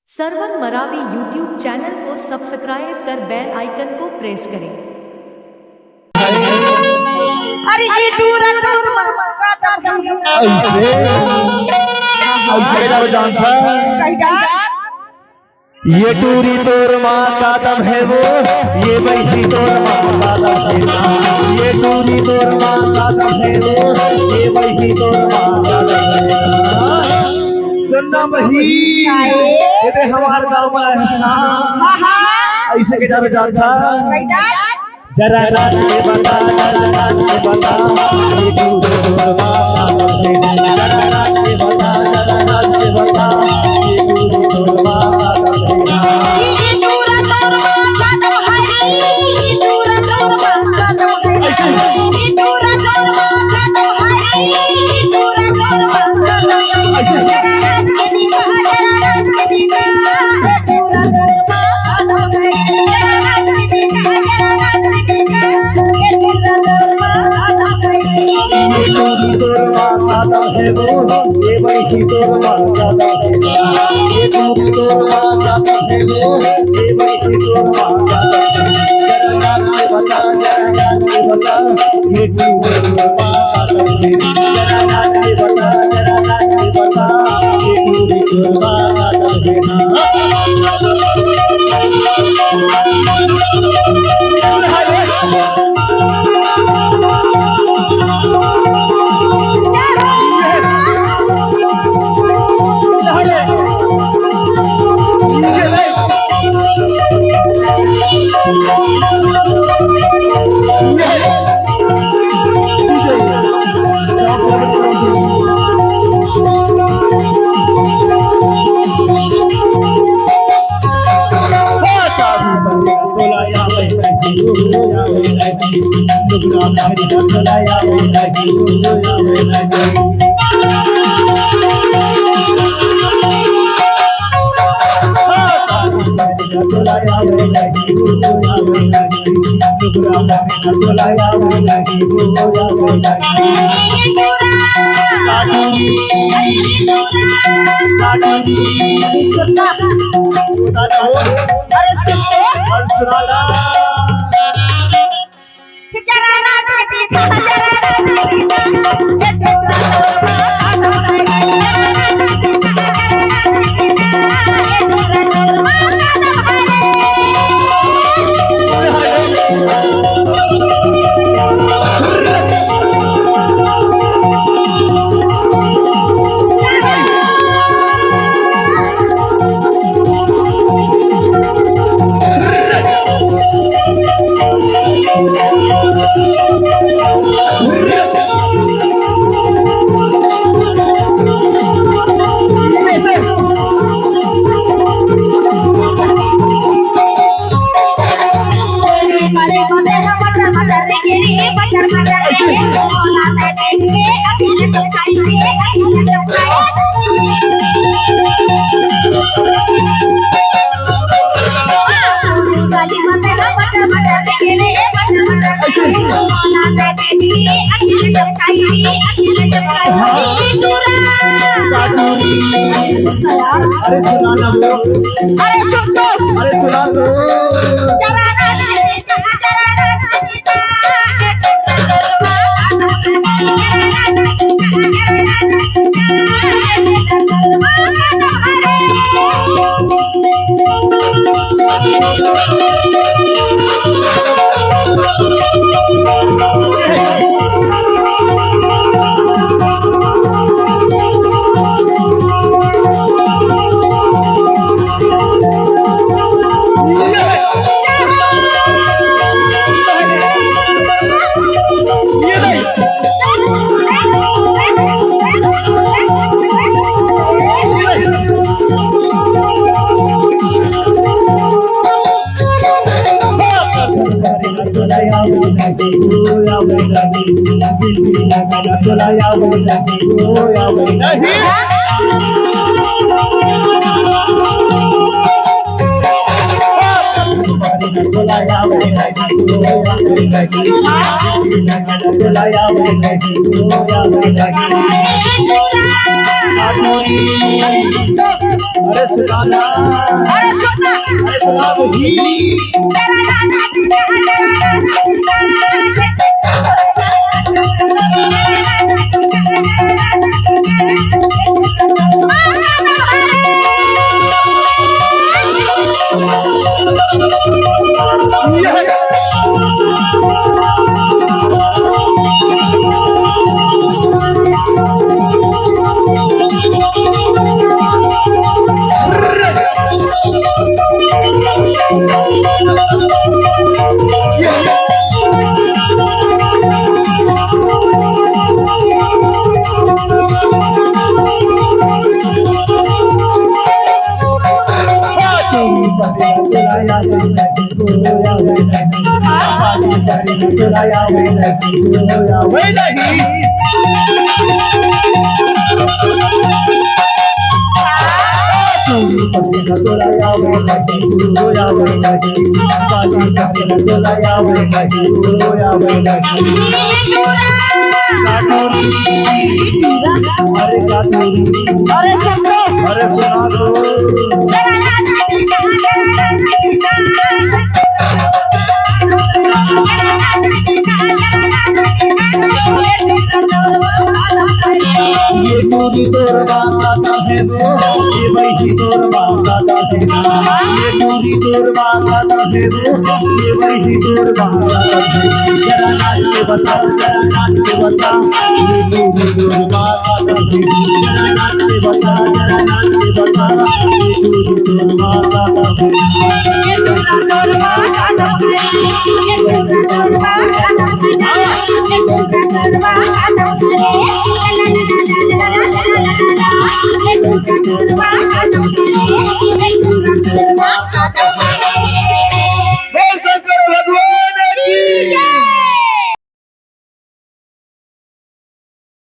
Sarwan Maravi YouTube channel को subscribe कर bell icon को प्रेस करें। अरे ये दूर दूर का दम ऐसे जब जानता ये टूरी तोर माँ का दम है वो, ये वैसी तोर माँ का दम है, ये टूरी तोर माँ का दम है वो, ये वैसी तोर माँ का दम है। सुनना वही ये हमारे गाँव में है ऐसे के जब जानता जरा नाच के बता, जरा नाच के बता, ये टूरी तोर माँ का दम है, जरा नाच के बता, जरा नाच के बता, ये टूरी तोर माँ का दम है। है वो ये वैसी तोर माँ का दम है, ये टूरी तोर माँ का दम है वो, ये वैसी तोर माँ का दम है। जरा नाच के बता, जरा नाच के बता, ये टूरी तोर माँ का दम है, जरा नाच के बता, जरा नाच के बता, ये टूरी तोर माँ का दम अरे सुना लो, अरे सुन दो, अरे सुना लो, अरे सुनाना अरे सुनना अरे सुना वही अरे चंद्र अरे सुना दो ये टूरी तोर माता है वो ये वही तोर माता है ये टूरी तोर माता है वो ये वही तोर माता है जरा नाच के बता जरा नाच के बता ये टूरी तोर माता है जरा नाच के बता जरा नाच के बता ये टूरी तोर माता है ये टूरा तोर माता है ये टूरा तोर माता है ये टूरा तोर माता है